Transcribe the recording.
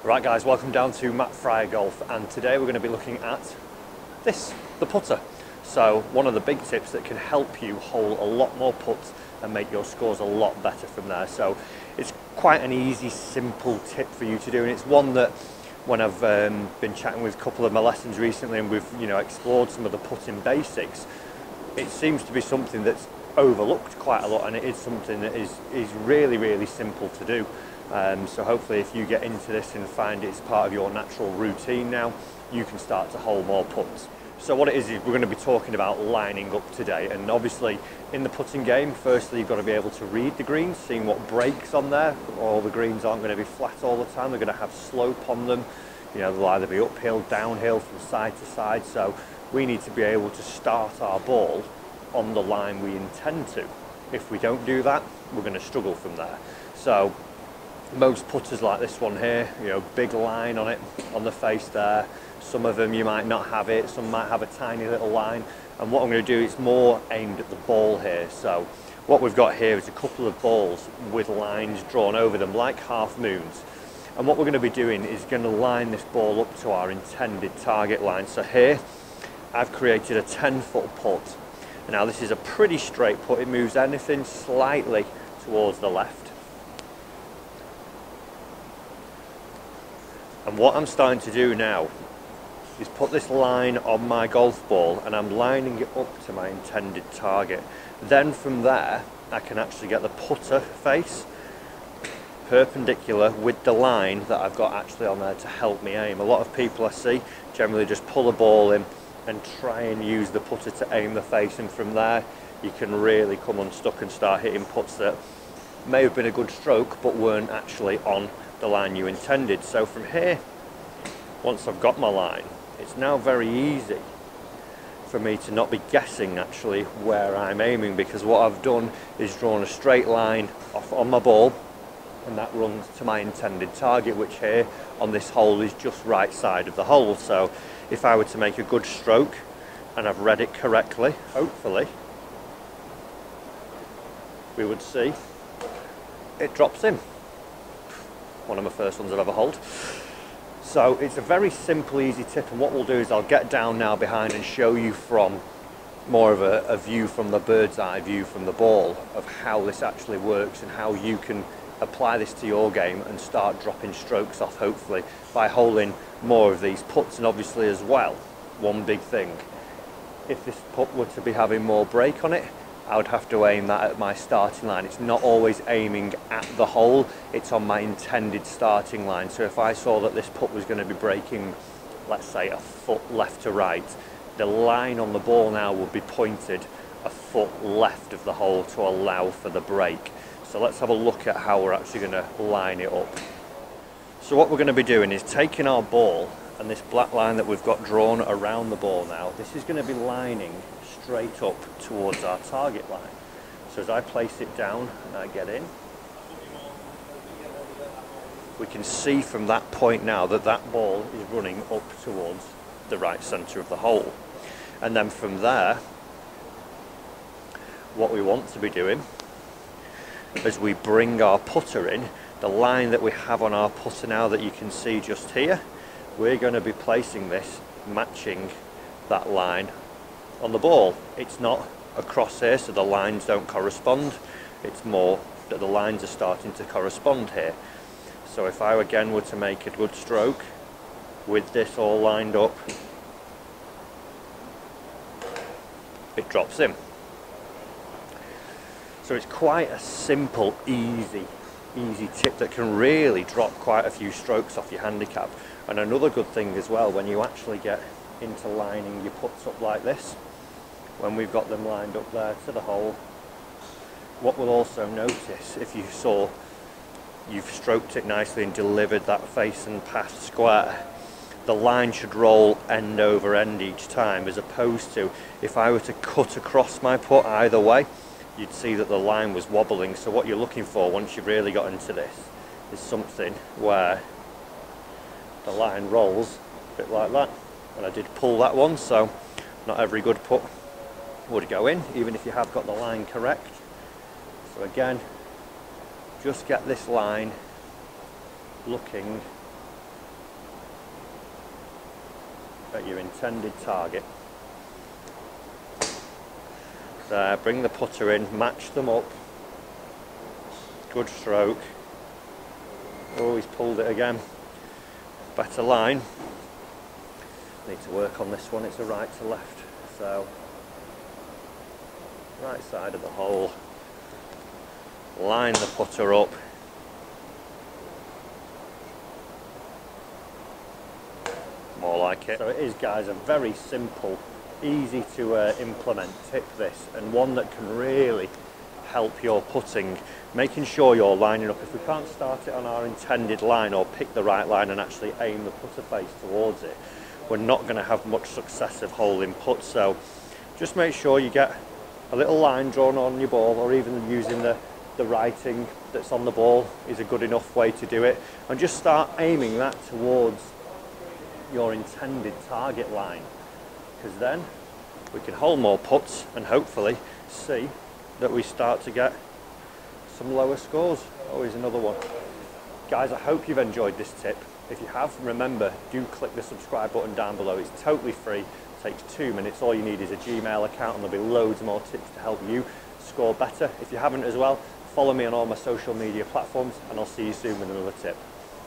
Right guys, welcome down to Matt Fryer Golf, and today we're going to be looking at this, the putter. So one of the big tips that can help you hole a lot more putts and make your scores a lot better from there. So it's quite an easy, simple tip for you to do, and it's one that when I've been chatting with a couple of my lessons recently and we've explored some of the putting basics, it seems to be something that's overlooked quite a lot, and it is something that is really simple to do. So hopefully if you get into this and find it's part of your natural routine now, you can start to hole more putts. So what it is we're going to be talking about lining up today, and obviously in the putting game, firstly you've got to be able to read the greens, seeing what breaks on there. All the greens aren't going to be flat all the time, they're going to have slope on them. They'll either be uphill, downhill, from side to side, so we need to be able to start our ball on the line we intend to. If we don't do that, we're going to struggle from there. So most putters like this one here, big line on it, on the face there. Some of them you might not have it, some might have a tiny little line. And what I'm going to do is more aimed at the ball here. So what we've got here is a couple of balls with lines drawn over them like half moons. And what we're going to be doing is going to line this ball up to our intended target line. So here I've created a 10-foot putt. Now this is a pretty straight putt, it moves anything slightly towards the left. And what I'm starting to do now is put this line on my golf ball, and I'm lining it up to my intended target. Then from there I can actually get the putter face perpendicular with the line that I've got actually on there to help me aim. A lot of people I see generally just pull a ball in and try and use the putter to aim the face, and from there you can really come unstuck and start hitting putts that may have been a good stroke but weren't actually on the line you intended. So from here, once I've got my line, it's now very easy for me to not be guessing actually where I'm aiming, because what I've done is drawn a straight line off on my ball, and that runs to my intended target, which here on this hole is just right side of the hole. So if I were to make a good stroke and I've read it correctly, hopefully we would see it drops in. One of my first ones I've ever holed. So it's a very simple, easy tip, and what we'll do is I'll get down now behind and show you from more of a view from the bird's eye view from the ball of how this actually works and how you can apply this to your game and start dropping strokes off, hopefully by holing more of these putts. And obviously as well, one big thing, if this putt were to be having more break on it, I would have to aim that at my starting line. It's not always aiming at the hole, it's on my intended starting line. So if I saw that this putt was going to be breaking, let's say a foot left to right, the line on the ball now would be pointed a foot left of the hole to allow for the break. So let's have a look at how we're actually going to line it up. So what we're going to be doing is taking our ball, and this black line that we've got drawn around the ball now, this is going to be lining straight up towards our target line. So as I place it down and I get in, we can see from that point now that that ball is running up towards the right centre of the hole. And then from there, what we want to be doing as we bring our putter in, the line that we have on our putter now that you can see just here, we're going to be placing this matching that line on the ball. It's not across here, so the lines don't correspond. It's more that the lines are starting to correspond here. So if I again were to make a good stroke with this all lined up, it drops in. So it's quite a simple, easy tip that can really drop quite a few strokes off your handicap. And another good thing as well, when you actually get into lining your putts up like this, when we've got them lined up there to the hole, what we'll also notice, if you saw you've stroked it nicely and delivered that face and pass square, the line should roll end over end each time, as opposed to if I were to cut across my putt either way, you'd see that the line was wobbling. So what you're looking for once you've really got into this is something where the line rolls a bit like that. And I did pull that one, so not every good putt would go in, even if you have got the line correct. So again, just get this line looking at your intended target. There, bring the putter in, match them up. Good stroke. Oh, he's pulled it again. Better line. Need to work on this one, it's a right to left. So, right side of the hole. Line the putter up. More like it. So it is, guys, a very simple, easy to implement tip this, and one that can really help your putting, making sure you're lining up. If we can't start it on our intended line or pick the right line and actually aim the putter face towards it, we're not going to have much success of holding putts. So just make sure you get a little line drawn on your ball, or even using the writing that's on the ball is a good enough way to do it, and just start aiming that towards your intended target line, because then we can hold more putts and hopefully see that we start to get some lower scores. Always another one. Guys, I hope you've enjoyed this tip. If you have, remember, do click the subscribe button down below. It's totally free, it takes 2 minutes. All you need is a Gmail account, and there'll be loads more tips to help you score better. If you haven't as well, follow me on all my social media platforms, and I'll see you soon with another tip.